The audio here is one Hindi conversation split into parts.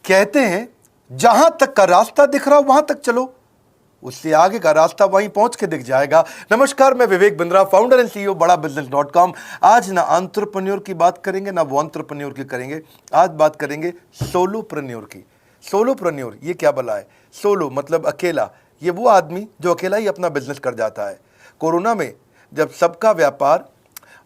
कहते हैं जहां तक का रास्ता दिख रहा हो वहां तक चलो, उससे आगे का रास्ता वहीं पहुंच के दिख जाएगा। नमस्कार, मैं Vivek Bindra, founder and CEO बड़ा बिजनेस.com। आज ना एंटरप्रेन्योर की बात करेंगे ना वो एंटरप्रेन्योर की करेंगे, आज बात करेंगे सोलोप्रेन्योर की। सोलोप्रेन्योर ये क्या भला है? सोलो मतलब अकेला, ये वो आदमी जो अकेला ही अपना बिजनेस कर जाता है। कोरोना में जब सबका व्यापार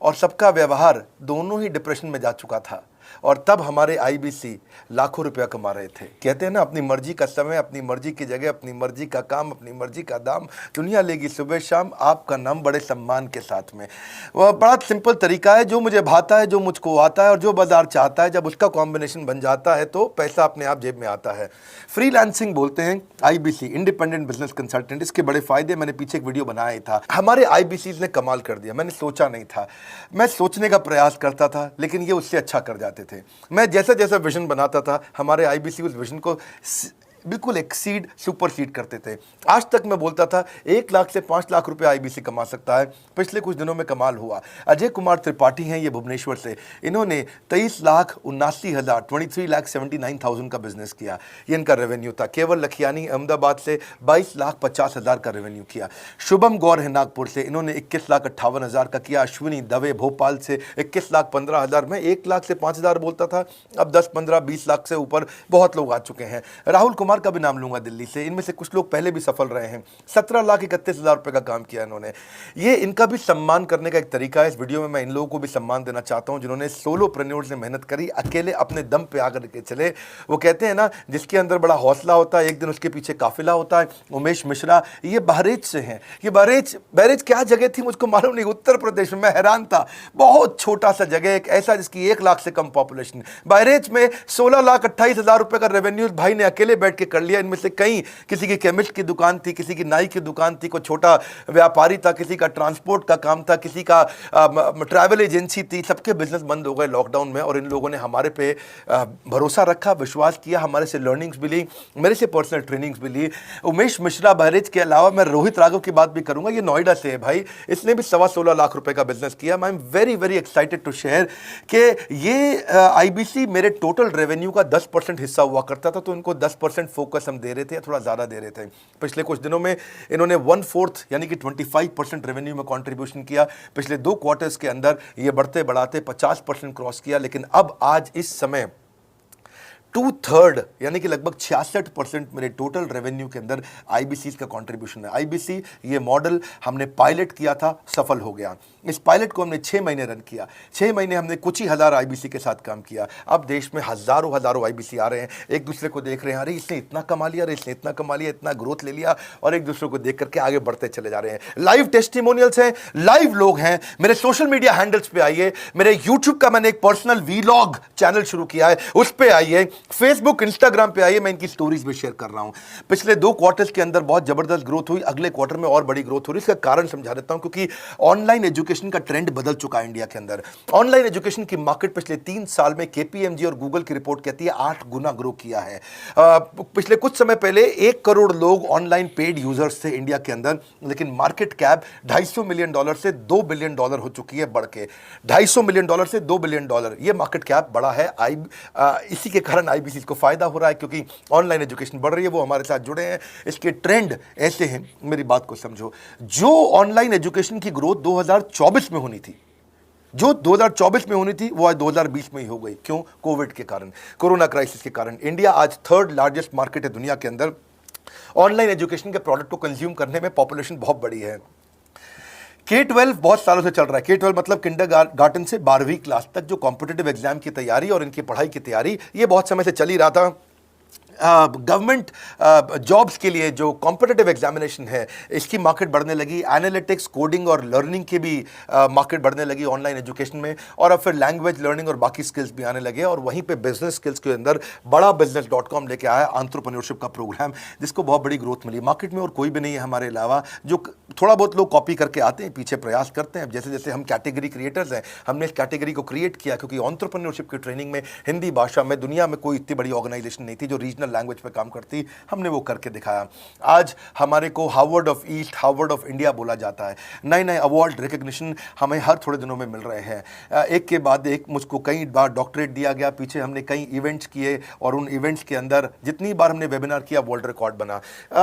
और सबका व्यवहार दोनों ही डिप्रेशन में जा चुका था, और तब हमारे आईबीसी लाखों रुपया कमा रहे थे। कहते हैं ना, अपनी मर्जी का समय, अपनी मर्जी की जगह, अपनी मर्जी का काम, अपनी मर्जी का दाम, दुनिया लेगी सुबह शाम आपका नाम बड़े सम्मान के साथ में। वह बड़ा सिंपल तरीका है, जो मुझे भाता है, जो मुझको आता है और जो बाजार चाहता है, जब उसका कॉम्बिनेशन बन जाता है तो पैसा अपने आप जेब में आता है। फ्रीलांसिंग बोलते हैं आईबीसी, इंडिपेंडेंट बिजनेस कंसल्टेंट। इसके बड़े फायदे मैंने पीछे एक वीडियो बनाया ही था। हमारे आईबीसी ने कमाल कर दिया, मैंने सोचा नहीं था। मैं सोचने का प्रयास करता था लेकिन ये उससे अच्छा कर जाते थे। मैं जैसा जैसा विजन बनाता था, हमारे आईबीसी उस विजन को बिल्कुल एक्सीड, सुपरसीड करते थे। आज तक मैं बोलता था 1 लाख से 5 लाख रुपए आईबीसी कमा सकता है। पिछले कुछ दिनों में कमाल हुआ। अजय कुमार त्रिपाठी हैं ये भुवनेश्वर से, इन्होंने 23,79,000 23,79,000 का बिजनेस किया। ये इनका रेवेन्यू था। केवल लखियानी अहमदाबाद से 22,50,000 का रेवेन्यू किया। शुभम गौर है नागपुर से, इन्होंने 21,58,000 का किया। अश्विनी दवे भोपाल से 21,15,000। मैं 1 लाख से 5,000 बोलता था, अब 10, 15, 20 लाख से ऊपर बहुत लोग आ चुके हैं। राहुल कुमार का भी नाम लूंगा दिल्ली से, इनमें से कुछ लोग पहले भी सफल रहे हैं। 17,31,000 रुपए का काम किया इन्होंने। ये इनका भी सम्मान करने का एक तरीका है। इस वीडियो में मैं इन लोगों को भी सम्मान देना चाहता हूं जिन्होंने सोलोप्रेन्योर से मेहनत करी, अकेले अपने दम पे आकर के चले। वो कहते हैं ना, जिसके अंदर बड़ा हौसला होता है एक दिन उसके पीछे काफिला होता है। उमेश मिश्रा ये बहरेच से हैं। ये बहरेच क्या जगह थी मुझको मालूम नहीं, उत्तर प्रदेश में। मैं हैरान था, बहुत छोटा सा जगह, एक ऐसा जिसकी 1 लाख से कम पॉपुलेशन। बहरेच में 16,28,000 रुपए का रेवेन्यू भाई ने अकेले बैठ के कर लिया। इनमें से कई, किसी की केमिस्ट की दुकान थी, किसी की नाई की दुकान थी, कोई छोटा व्यापारी था, किसी का ट्रांसपोर्ट का काम था, किसी का ट्रैवल एजेंसी थी। सबके बिजनेस बंद हो गए लॉकडाउन में, और इन लोगों ने हमारे पे भरोसा रखा, विश्वास किया, हमारे से लर्निंग्स भी ली, मेरे से पर्सनल ट्रेनिंग्स भी ली। उमेश मिश्रा बहरेच के अलावा मैं रोहित राघव की बात भी करूंगा, ये नोएडा से है भाई, इसने भी 16.25 लाख रुपए का बिजनेस किया। I am very very excited to share कि ये आईबीसी मेरे टोटल रेवेन्यू का 10% हिस्सा हुआ करता था, तो इनको 10% फोकस हम दे रहे थे, थोड़ा ज़्यादा दे रहे थे। पिछले कुछ दिनों में इन्होंने 1/4 यानी कि 25% रेवेन्यू में कंट्रीब्यूशन किया। पिछले 2 क्वार्टर्स के अंदर ये बढ़ते बढ़ाते 50% क्रॉस किया। लेकिन अब आज इस समय 2/3 यानी कि लगभग 66% मेरे टोटल रेवेन्यू के अंदर आईबीसी का कंट्रीब्यूशन है। आईबीसी ये मॉडल हमने पायलट किया था, सफल हो गया। इस पायलट को हमने 6 महीने रन किया। 6 महीने हमने कुछ ही हज़ार आईबीसी के साथ काम किया। अब देश में हज़ारों आईबीसी आ रहे हैं, एक दूसरे को देख रहे हैं, अरे इसने इतना कमा लिया, अरे इसने इतना कमा लिया, इतना ग्रोथ ले लिया, और एक दूसरे को देख करके आगे बढ़ते चले जा रहे हैं। लाइव टेस्टिमोनियल्स हैं, लाइव लोग हैं। मेरे सोशल मीडिया हैंडल्स पे आइए, मेरे यूट्यूब का मैंने एक पर्सनल वीलॉग चैनल शुरू किया है, उस पर आइए, फेसबुक इंस्टाग्राम पे आइए, मैं इनकी स्टोरीज भी शेयर कर रहा हूं। पिछले 2 क्वार्टर्स के अंदर बहुत जबरदस्त ग्रोथ हुई, अगले क्वार्टर में और बड़ी ग्रोथ हो रही है। इसका कारण समझा देता हूं, क्योंकि ऑनलाइन एजुकेशन का ट्रेंड बदल चुका है इंडिया के अंदर। ऑनलाइन एजुकेशन की मार्केट पिछले 3 साल में केपीएमजी और गूगल की रिपोर्ट कहती है 8 गुना ग्रो किया है। पिछले कुछ समय पहले 1 करोड़ लोग ऑनलाइन पेड यूजर्स थे इंडिया के अंदर, लेकिन मार्केट कैप $250 मिलियन से $2 बिलियन हो चुकी है, बढ़ के $250 मिलियन से $2 बिलियन। ये मार्केट कैप बड़ा है। इसी के कारण आईबीसी को फायदा हो रहा है, क्योंकि ऑनलाइन एजुकेशन बढ़ रही है, वो हमारे साथ जुड़े हैं। इसके ट्रेंड ऐसे हैं, मेरी बात को समझो। जो ऑनलाइन एजुकेशन की ग्रोथ 2024 में होनी थी, जो 2024 में होनी थी, वो आज 2020 में ही हो गई। क्यों? कोविड के कारण, कोरोना क्राइसिस के कारण। इंडिया आज 3rd लार्जेस्ट मार्केट है दुनिया के अंदर। ऑनलाइन एजुकेशन के प्रोडक्ट को कंज्यूम करने में पॉपुलेशन बहुत बड़ी है। K-12 बहुत सालों से चल रहा है। K-12 मतलब किंडरगार्टन से 12वीं क्लास तक जो कॉम्पिटिटिव एग्जाम की तैयारी और इनकी पढ़ाई की तैयारी, ये बहुत समय से चल ही रहा था। गवर्नमेंट जॉब्स के लिए जो कॉम्पिटिटिव एग्जामिनेशन है, इसकी मार्केट बढ़ने लगी। एनालिटिक्स, कोडिंग और लर्निंग की भी मार्केट बढ़ने लगी ऑनलाइन एजुकेशन में। और अब फिर लैंग्वेज लर्निंग और बाकी स्किल्स भी आने लगे। और वहीं पे बिजनेस स्किल्स के अंदर बड़ा बिजनेस.com लेके आया एंटरप्रेन्योरशिप का प्रोग्राम, जिसको बहुत बड़ी ग्रोथ मिली मार्केट में। और कोई भी नहीं है हमारे अलावा, जो थोड़ा बहुत लोग कॉपी करके आते हैं, पीछे प्रयास करते हैं। जैसे जैसे हम कैटेगरी क्रिएटर्स हैं, हमने इस कैटेगरी को क्रिएट किया, क्योंकि एंटरप्रेन्योरशिप की ट्रेनिंग में हिंदी भाषा में दुनिया में कोई इतनी बड़ी ऑर्गेनाइजेशन नहीं थी जो रीजनल लैंग्वेज पे काम करती, हमने वो करके दिखाया। आज हमारे को Harvard of east, Harvard of India बोला जाता है। नए नए अवार्ड रिकग्निशन हमें हर थोड़े दिनों में मिल रहे हैं। एक के बाद एक मुझको कई बार डॉक्टरेट दिया गया। पीछे हमने कई इवेंट्स किए और उन इवेंट्स के अंदर जितनी बार हमने वेबिनार किया वर्ल्ड रिकॉर्ड बना।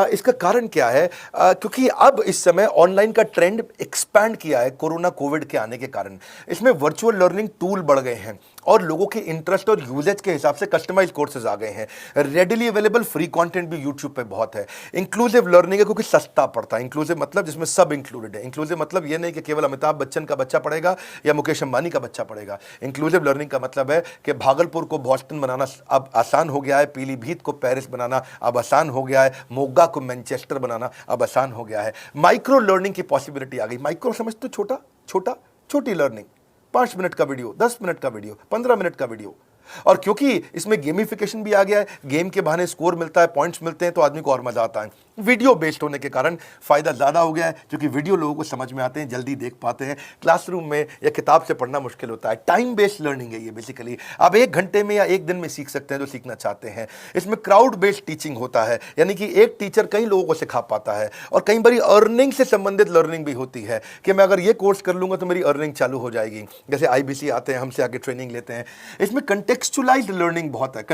इसका कारण क्या है? क्योंकि अब इस समय ऑनलाइन का ट्रेंड एक्सपैंड किया है कोरोना कोविड के आने के कारण। इसमें वर्चुअल लर्निंग टूल बढ़ गए हैं और लोगों के इंटरेस्ट और यूजेज के हिसाब से कस्टमाइज कोर्सेज आ गए हैं। रेडिली अवेलेबल फ्री कंटेंट भी यूट्यूब पे बहुत है। इंक्लूसिव लर्निंग है क्योंकि सस्ता पड़ता है। इंक्लूसिव मतलब जिसमें सब इंक्लूडेड है। इंक्लूसिव मतलब ये नहीं कि केवल अमिताभ बच्चन का बच्चा पढ़ेगा या मुकेश अंबानी का बच्चा पढ़ेगा। इंक्लूसिव लर्निंग का मतलब है कि भागलपुर को बॉस्टन बनाना अब आसान हो गया है, पीलीभीत को पेरिस बनाना अब आसान हो गया है, मोगा को मैनचेस्टर बनाना अब आसान हो गया है। माइक्रो लर्निंग की पॉसिबिलिटी आ गई। माइक्रो समझ तो छोटा छोटा, छोटी लर्निंग, 5 मिनट का वीडियो, 10 मिनट का वीडियो, 15 मिनट का वीडियो। और क्योंकि इसमें गेमिफिकेशन भी आ गया है, गेम के बहाने स्कोर मिलता है, पॉइंट्स मिलते हैं, तो आदमी को और मजा आता है। वीडियो बेस्ड होने के कारण फायदा ज्यादा हो गया है, क्योंकि वीडियो लोगों को समझ में आते हैं, जल्दी देख पाते हैं। क्लासरूम में या किताब से पढ़ना मुश्किल होता है। टाइम बेस्ड लर्निंग है ये बेसिकली। आप 1 घंटे में या 1 दिन में सीख सकते हैं जो सीखना चाहते हैं। इसमें क्राउड बेस्ड टीचिंग होता है, यानी कि एक टीचर कई लोगों को सिखा पाता है। और कई बार अर्निंग से संबंधित लर्निंग भी होती है कि मैं अगर ये कोर्स कर लूंगा तो मेरी अर्निंग चालू हो जाएगी। जैसे IBC आते हैं, हमसे आगे ट्रेनिंग लेते हैं। इसमें कंटेक्चुअलाइज्ड लर्निंग बहुत है।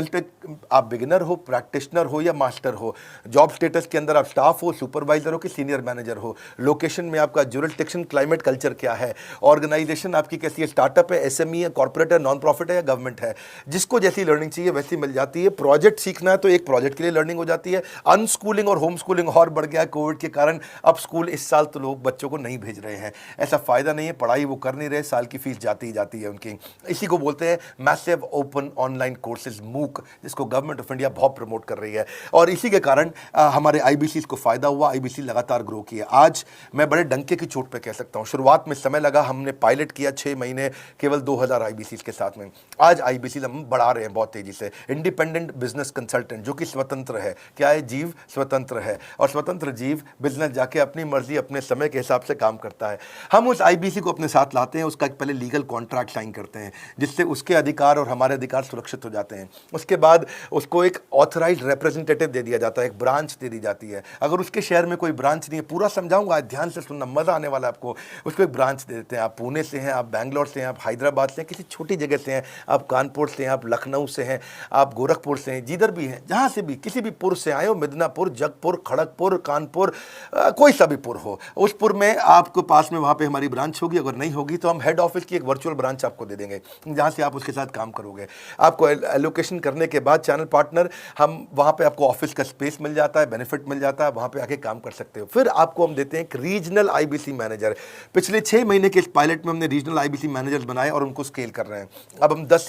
आप बिगिनर हो, प्रैक्टिशनर हो या मास्टर हो, जॉब स्टेटस के अंदर आप स्टाफ हो, सुपरवाइजर हो कि सीनियर मैनेजर हो, लोकेशन में आपका जुरिस्डिक्शन, क्लाइमेट, कल्चर क्या है, ऑर्गेनाइजेशन आपकी कैसी है, स्टार्टअप है, SME है, कॉर्पोरेट है, नॉन प्रॉफिट है या गवर्नमेंट है। जिसको जैसी लर्निंग चाहिए वैसी मिल जाती है। प्रोजेक्ट सीखना है तो एक प्रोजेक्ट के लिए लर्निंग हो जाती है। अनस्कूलिंग और होम स्कूलिंग और बढ़ गया है कोविड के कारण। अब स्कूल इस साल तो लोग बच्चों को नहीं भेज रहे हैं। ऐसा फायदा नहीं है, पढ़ाई वो कर नहीं रहे, साल की फीस जाती ही जाती है उनकी। इसी को बोलते हैं मैसिव ओपन ऑनलाइन कोर्सेज, मूक, जिसको गवर्नमेंट ऑफ इंडिया बहुत प्रमोट कर रही है। और इसी के कारण हमारे IBC को फायदा हुआ। IBC लगातार ग्रो किया। आज मैं बड़े डंके की चोट पे कह सकता हूं, शुरुआत में समय लगा, हमने पायलट किया 6 महीने केवल 2000 IBC के साथ में। आज IBC हम बढ़ा रहे हैं बहुत तेजी से। इंडिपेंडेंट बिजनेस कंसल्टेंट, जो कि स्वतंत्र है। क्या है? जीव स्वतंत्र है। और स्वतंत्र जीव बिजनेस जाके अपनी मर्जी, अपने समय के हिसाब से काम करता है। हम उस IBC को अपने साथ लाते हैं, उसका पहले लीगल कॉन्ट्रैक्ट साइन करते हैं, जिससे उसके अधिकार और हमारे अधिकार सुरक्षित हो जाते हैं। उसके बाद उसको एक ऑथराइज्ड रिप्रेजेंटेटिव दे दिया जाता है, एक ब्रांच दे दी जाती है। अगर उसके शहर में कोई ब्रांच नहीं है, पूरा समझाऊंगा, ध्यान से सुनना, मजा आने वाला है आपको। उसको एक ब्रांच दे देते हैं। आप पुणे से हैं, आप बैंगलोर से हैं, आप हैदराबाद से हैं, किसी छोटी जगह से हैं, आप कानपुर से हैं, आप लखनऊ से हैं, आप गोरखपुर से हैं, जिधर भी हैं, जहां से भी, किसी भी पुर से आए हो, मिदनापुर, जगपुर, खड़गपुर, कानपुर, कोई सा भी पुर हो, उस पुर में आपको पास में वहां पे हमारी ब्रांच होगी। अगर नहीं होगी तो हम हेड ऑफिस की एक वर्चुअल ब्रांच आपको दे देंगे, जहां से आप उसके साथ काम करोगे। आपको एलोकेशन करने के बाद चैनल पार्टनर, हम वहां पे आपको ऑफिस का स्पेस मिल जाता है, बेनिफिट मिल जाता है, वहां पे आके काम कर सकते हो। फिर आपको हम देते हैं एक रीजनल IBC मैनेजर। पिछले 6 महीने के इस पायलट में हमने रीजनल IBC मैनेजर्स बनाए और उनको स्केल कर रहे हैं। अब हम 10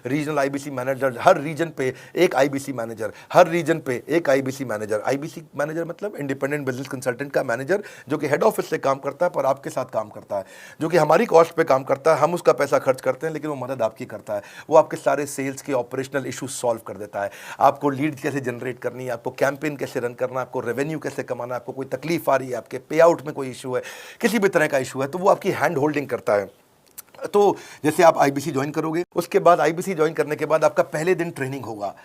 रीजनल IBC मैनेजर, हर रीजन पे एक IBC मैनेजर, हर रीजन पे एक IBC मैनेजर। IBC मैनेजर मतलब इंडिपेंडेंट बिजनेस कंसल्टेंट का मैनेजर, जो कि हेड ऑफिस से काम करता है पर आपके साथ काम करता है, जो कि हमारी कॉस्ट पे काम करता है। हम उसका पैसा खर्च करते हैं, लेकिन वो मदद आपकी करता है। वो आपके सारे सेल्स के ऑपरेशनल इशू सॉल्व कर देता है। आपको लीड कैसे जनरेट करनी है, आपको कैंपेन कैसे रन करना है, आपको रेवेन्यू कैसे कमाना है, आपको कोई तकलीफ आ रही है, आपके पे आउट में कोई इशू है, किसी भी तरह का इशू है, तो वो आपकी हैंड होल्डिंग करता है। तो जैसे आप IBC ज्वाइन करोगे, उसके बाद IBC ज्वाइन करने के बाद आपका पहले दिन ट्रेनिंग होगा।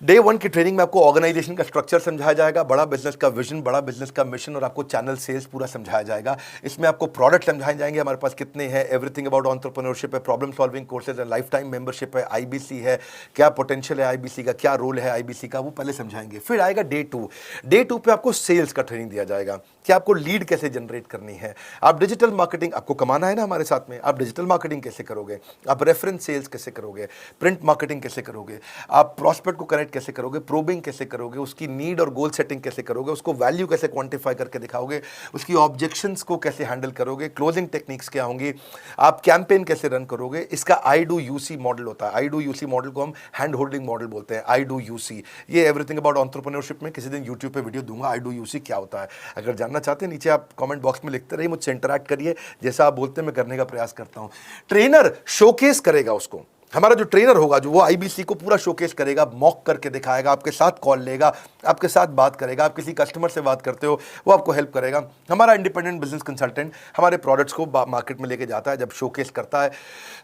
डे 1 की ट्रेनिंग में आपको ऑर्गेनाइजेशन का स्ट्रक्चर समझाया जाएगा, बड़ा बिजनेस का विजन, बड़ा बिजनेस का मिशन, और आपको चैनल सेल्स पूरा समझाया जाएगा। इसमें आपको प्रोडक्ट समझाए जाएंगे, हमारे पास कितने हैं, एवरीथिंग अबाउट एंटरप्रेन्योरशिप है, प्रॉब्लम सॉल्विंग कोर्सेज है, लाइफ टाइम मेंबरशिप है, IBC है, क्या पोटेंशियल है IBC का, क्या रोल है IBC का, वो पहले समझाएंगे। फिर आएगा डे 2। डे 2 पे आपको सेल्स का ट्रेनिंग दिया जाएगा कि आपको लीड कैसे जनरेट करनी है। आप डिजिटल मार्केटिंग, आपको कमाना है ना हमारे साथ में, आप डिजिटल मार्केटिंग कैसे करोगे, आप रेफरेंस सेल्स कैसे करोगे, प्रिंट मार्केटिंग कैसे करोगे, आप प्रॉस्पेक्ट को कनेक्ट कैसे करोगे, प्रोबिंग कैसे करोगे, उसकी नीड और गोल सेटिंग कैसे करोगे, उसको वैल्यू कैसे क्वांटिफाई करके दिखाओगे, उसकी ऑब्जेक्शंस को कैसे हैंडल करोगे, क्लोजिंग टेक्निक्स क्या होंगी, आप कैंपेन कैसे रन करोगे। इसका I do UC मॉडल होता है। I do UC मॉडल को हम हैंड होल्डिंग मॉडल बोलते हैं। I do UC, ये एवरीथिंग अबाउट एंटरप्रेन्योरशिप में किसी दिन यूट्यूब पे वीडियो दूंगा, I do UC क्या होता है। अगर जानना चाहते हैं, नीचे आप कमेंट बॉक्स में लिखते रहिए, मुझसे इंटरैक्ट करिए, जैसा आप बोलते हैं मैं करने का प्रयास करता हूं। ट्रेनर शोकेस करेगा उसको हमारा जो ट्रेनर होगा जो वो आईबीसी को पूरा शोकेस करेगा, मॉक करके दिखाएगा, आपके साथ कॉल लेगा, आपके साथ बात करेगा, आप किसी कस्टमर से बात करते हो वो आपको हेल्प करेगा। हमारा इंडिपेंडेंट बिजनेस कंसल्टेंट हमारे प्रोडक्ट्स को मार्केट में लेके जाता है, जब शोकेस करता है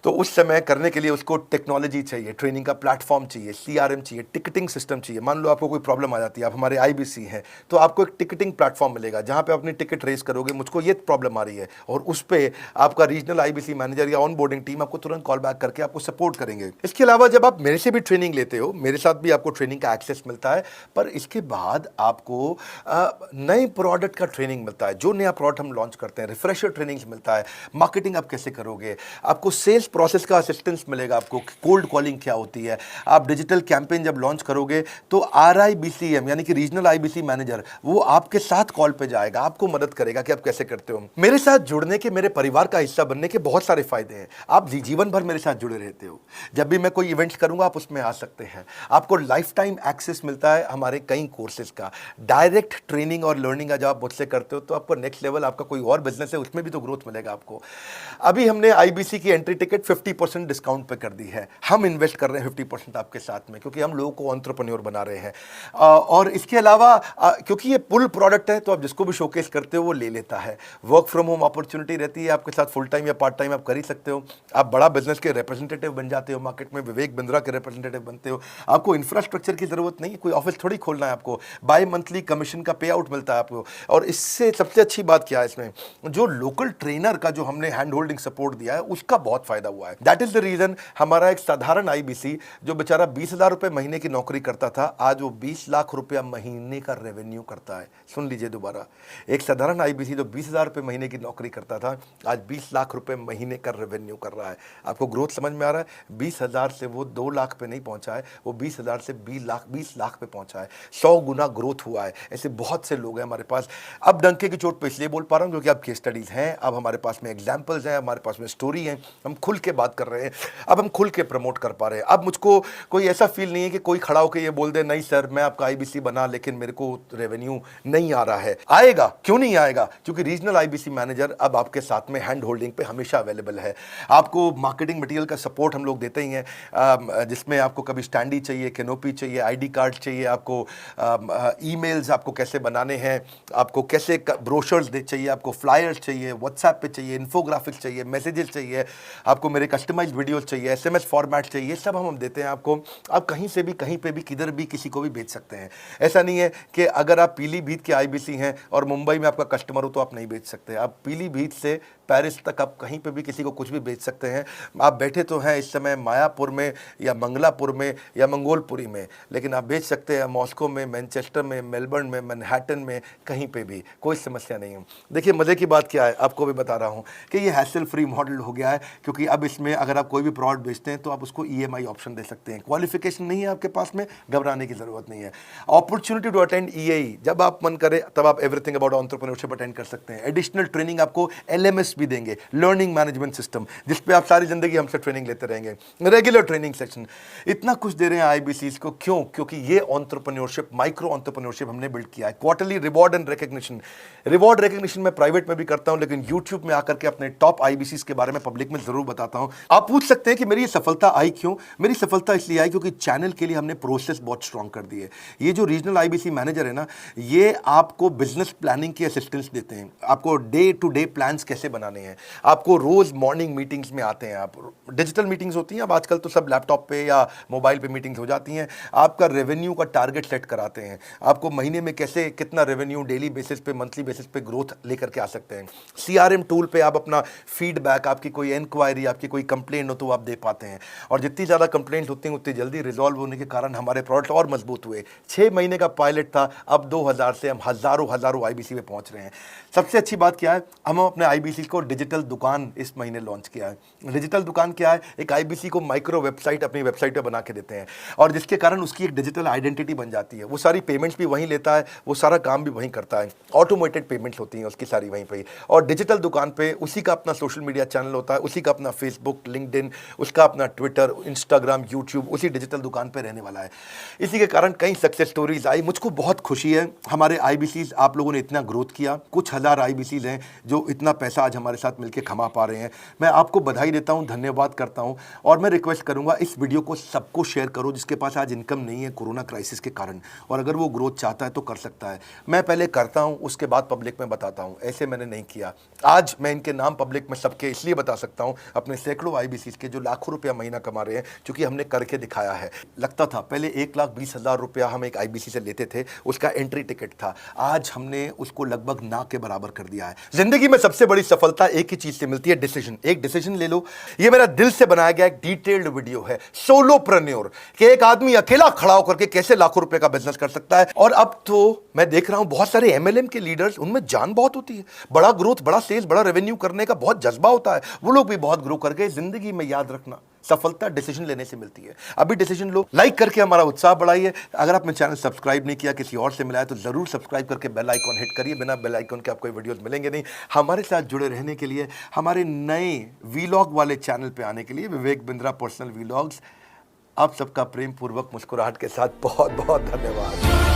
तो उस समय करने के लिए उसको टेक्नोलॉजी चाहिए, ट्रेनिंग का प्लेटफॉर्म चाहिए, सीआरएम चाहिए, टिकटिंग सिस्टम चाहिए। मान लो आपको कोई प्रॉब्लम आ जाती है, आप हमारे आईबीसी हैं, तो आपको एक टिकटिंग प्लेटफॉर्म मिलेगा जहां पे अपनी टिकट रेस करोगे, मुझको ये प्रॉब्लम आ रही है, और उस पर आपका रीजनल आईबीसी मैनेजर या ऑन बोर्डिंग टीम आपको तुरंत कॉल बैक करके आपको सपोर्ट करेंगे। इसके अलावा जब आप मेरे से भी ट्रेनिंग लेते हो, मेरे साथ भी आपको ट्रेनिंग का एक्सेस मिलता है, पर इसके बाद आपको नए प्रोडक्ट का ट्रेनिंग मिलता है। जो नया प्रोडक्ट हम लॉन्च करते हैं, रिफ्रेशर ट्रेनिंग्स मिलता है, मार्केटिंग आप कैसे करोगे, आपको सेल्स प्रोसेस का असिस्टेंस मिलेगा, आपको कोल्ड कॉलिंग क्या होती है, आप डिजिटल कैंपेन जब लॉन्च करोगे तो आरआईबीसीएम यानी कि रीजनल आईबीसी मैनेजर वो आपके साथ कॉल पे जाएगा, आपको मदद करेगा कि आप कैसे करते हो। मेरे साथ जुड़ने के, मेरे परिवार का हिस्सा बनने के बहुत सारे फायदे हैं। आप जीवन भर मेरे साथ जुड़े रहते हो, जब भी मैं कोई इवेंट्स करूंगा आप उसमें आ सकते हैं, आपको लाइफ टाइम एक्सेस मिलता है हमारे कई कोर्सेज का, डायरेक्ट ट्रेनिंग और लर्निंग जब आप मुझसे करते हो तो आपको नेक्स्ट लेवल, आपका कोई और बिजनेस है उसमें भी तो ग्रोथ मिलेगा आपको। अभी हमने आईबीसी की एंट्री टिकट 50% डिस्काउंट पे कर दी है, हम इन्वेस्ट कर रहे हैं 50% आपके साथ में, क्योंकि हम लोगों को एंटरप्रेन्योर बना रहे हैं। और इसके अलावा क्योंकि ये पुल प्रोडक्ट है तो आप जिसको भी शोकेस करते हो वो ले लेता है। वर्क फ्रॉम होम अपॉर्चुनिटी रहती है आपके साथ, फुल टाइम या पार्ट टाइम आप कर ही सकते हो। आप बड़ा बिजनेस के रिप्रेजेंटेटिव बन जाते हो, मार्केट में विवेक बिंद्रा के रिप्रेजेंटेटिव बनते हो। आपको इंफ्रास्ट्रक्चर की जरूरत नहीं है, कोई ऑफिस थोड़ी खोलना है आपको, बाय मंथली कमीशन का पे आउट मिलता है आपको। और इससे सबसे अच्छी बात क्या है, इसमें जो लोकल ट्रेनर का जो हमने हैंड होल्डिंग सपोर्ट दिया है उसका बहुत फायदा हुआ है। दैट इज द रीजन हमारा एक साधारण आईबीसी जो बेचारा 20,000 रुपए महीने की नौकरी करता था, आज वो 20 लाख रुपया महीने का रेवेन्यू करता है। सुन लीजिए दोबारा, एक साधारण आईबीसी जो 20,000 रुपए महीने की नौकरी करता था, आज 20 लाख रुपए महीने का रेवेन्यू कर रहा है। आपको ग्रोथ समझ में आ रहा है? 20,000 से वो 2 लाख पे नहीं पहुंचा है, वो 20,000 से 20 लाख पे पहुंचा है। 100 गुना ग्रोथ हुआ है। ऐसे बहुत से लोग हैं हमारे पास। अब डंके की चोट पे इसलिए बोल पा रहा हूं क्योंकि अब केस स्टडीज हैं, अब हमारे पास में एग्जाम्पल्स हैं, हमारे पास में स्टोरी है, हम खुल के बात कर रहे हैं, अब हम खुल के प्रमोट कर पा रहे हैं। अब मुझको कोई ऐसा फील नहीं है कि कोई खड़ा होकर ये बोल दे नहीं सर मैं आपका आईबीसी बना लेकिन मेरे को रेवेन्यू नहीं आ रहा है। आएगा, क्यों नहीं आएगा? क्योंकि रीजनल आईबीसी मैनेजर अब आपके साथ में हैंड होल्डिंग पे हमेशा अवेलेबल है। आपको मार्केटिंग मटेरियल का सपोर्ट हम लोग देते ही हैं, जिसमें आपको कभी स्टैंडी चाहिए, कैनोपी चाहिए, आईडी कार्ड चाहिए, आपको ईमेल्स आपको कैसे बनाने हैं, आपको कैसे ब्रोशर्स चाहिए, आपको फ्लायर्स चाहिए, व्हाट्सएप पे चाहिए, इन्फोग्राफिक्स चाहिए, मैसेजेस चाहिए, आपको मेरे कस्टमाइज्ड वीडियोस चाहिए, एसएमएस फॉर्मेट चाहिए, सब हम देते हैं आपको। आप कहीं से भी, कहीं पे भी, किधर भी, किसी को भी बेच सकते हैं। ऐसा नहीं है कि अगर आप पीलीभीत के आईबीसी हैं और मुंबई में आपका कस्टमर हो तो आप नहीं बेच सकते। आप पीलीभीत से पेरिस तक आप कहीं पे भी किसी को कुछ भी बेच सकते हैं। आप बैठे तो हैं इस समय मायापुर में या मंगलापुर में या मंगोलपुरी में, लेकिन आप बेच सकते हैं मॉस्को में, मैनचेस्टर में, मेलबर्न में, मैनहट्टन में, कहीं पे भी, कोई समस्या नहीं है। देखिए मज़े की बात क्या है, आपको भी बता रहा हूँ कि ये हैसल फ्री मॉडल हो गया है, क्योंकि अब इसमें अगर आप कोई भी प्रोडक्ट बेचते हैं तो आप उसको ईएमआई ऑप्शन दे सकते हैं। क्वालिफिकेशन नहीं है आपके पास में, घबराने की ज़रूरत नहीं है। अपॉर्चुनिटी टू अटेंड ईएई, जब आप मन करे तब आप एवरीथिंग अबाउट एंटरप्रेन्योरशिप अटेंड कर सकते हैं। एडिशनल ट्रेनिंग आपको एलएमएस भी देंगे, लर्निंग मैनेजमेंट सिस्टम, जिस पे आप सारी जिंदगी हमसे ट्रेनिंग लेते रहेंगे, रेगुलर ट्रेनिंग सेक्शन, इतना कुछ दे रहे हैं आईबीसीज को। क्यों? क्योंकि ये एंटरप्रेन्योरशिप, माइक्रो एंटरप्रेन्योरशिप हमने बिल्ड किया है। Quarterly reward and recognition, reward recognition मैं प्राइवेट में भी करता हूं, लेकिन यूट्यूब में आकर के अपने टॉप आईबीसीज के बारे में पब्लिक में जरूर बताता हूं। आप पूछ सकते हैं कि मेरी ये सफलता आई क्यों? मेरी सफलता इसलिए आई क्योंकि चैनल के लिए हमने प्रोसेस बहुत स्ट्रांग कर दी है। ये जो रीजनल आईबीसी मैनेजर है ना, ये आपको बिजनेस प्लानिंग की असिस्टेंस देते हैं, आपको डे टू डे प्लान्स कैसे बनाने हैं, आपको रोज मॉर्निंग मीटिंग्स में आते हैं। आप डिजिटल मीटिंग्स होती हैं, अब आजकल तो सब लैपटॉप पे या मोबाइल पे मीटिंग्स हो जाती हैं। आपका रेवेन्यू का टारगेट सेट कराते हैं, आपको महीने में कैसे कितना रेवेन्यू डेली बेसिस पे, मंथली बेसिस पे ग्रोथ लेकर के आ सकते हैं। सीआरएम टूल पे आप अपना फीडबैक, आपकी कोई इंक्वायरी, आपकी कोई कंप्लेंट हो तो आप दे पाते हैं, और जितनी ज़्यादा कंप्लेंट होती हैं उतनी जल्दी रिजॉल्व होने के कारण हमारे प्रोडक्ट और मजबूत हुए। 6 महीने का पायलट था, अब 2000 से हम हज़ारों आईबीसी में पहुंच रहे हैं। सबसे अच्छी बात क्या है, हम अपने आईबीसी को डिजिटल दुकान इस महीने लॉन्च किया है। डिजिटल दुकान क्या है? एक आईबीसी को माइक्रो वेबसाइट अपनी वेबसाइट पे बना के देते हैं, और जिसके कारण उसकी एक डिजिटल आइडेंटिटी बन जाती है। वो सारी पेमेंट्स भी वहीं लेता है, वो सारा काम भी वहीं करता है, ऑटोमेटेड पेमेंट्स होती हैं उसकी सारी वहीं पे। और डिजिटल दुकान पे उसी का अपना सोशल मीडिया चैनल होता है, उसी का अपना फेसबुक, लिंक्डइन, उसका अपना ट्विटर, इंस्टाग्राम, यूट्यूब उसी डिजिटल दुकान पे रहने वाला है। इसी के कारण कई सक्सेस स्टोरीज आई। मुझको बहुत खुशी है, हमारे आईबीसीज, आप लोगों ने इतना ग्रोथ किया। कुछ हज़ार आईबीसीज हैं जो इतना पैसा आज हमारे हमारे साथ मिलकर कमा पा रहे हैं। मैं आपको बधाई देता हूं, धन्यवाद करता हूं और मैं रिक्वेस्ट करूंगा इस वीडियो को सबको शेयर करो जिसके पास आज इनकम नहीं है कोरोना क्राइसिस के कारण, और अगर वो ग्रोथ चाहता है तो कर सकता है। मैं पहले करता हूं, उसके बाद पब्लिक में बताता हूं, ऐसे मैंने नहीं किया। आज मैं इनके नाम पब्लिक में सबके इसलिए बता सकता हूं, अपने सैकड़ों IBCs के जो लाखों रुपया महीना कमा रहे हैं, क्योंकि हमने करके दिखाया है। लगता था पहले 1,20,000 रुपया हम एक IBC से लेते थे, उसका एंट्री टिकट था, आज हमने उसको लगभग ना के बराबर कर दिया है। जिंदगी में सबसे बड़ी सफलता एक ही चीज से मिलती है, डिसीजन। एक डिसीजन ले लो। ये मेरा दिल से बनाया गया एक डिटेल्ड वीडियो है, सोलोप्रेन्योर, कि एक आदमी अकेला खड़ा होकर के कैसे लाखों रुपए का बिजनेस कर सकता है। और अब तो मैं देख रहा हूं बहुत सारे MLM के लीडर्स, उनमें जान बहुत होती है, बड़ा ग्रोथ, बड़ा सेल्स, बड़ा रेवेन्यू करने का बहुत जज्बा होता है, वो लोग भी बहुत ग्रो कर गए। जिंदगी में याद रखना, सफलता डिसीजन लेने से मिलती है। अभी डिसीजन लो, लाइक करके हमारा उत्साह बढ़ाइए। अगर आपने चैनल सब्सक्राइब नहीं किया, किसी और से मिला है, तो जरूर सब्सक्राइब करके बेल आइकॉन हिट करिए। बिना बेल आइकॉन के आपको वीडियोस मिलेंगे नहीं। हमारे साथ जुड़े रहने के लिए, हमारे नए वीलॉग वाले चैनल पे आने के लिए, विवेक बिंद्रा पर्सनल वीलॉग्स, आप सबका प्रेम पूर्वक मुस्कुराहट के साथ बहुत बहुत धन्यवाद।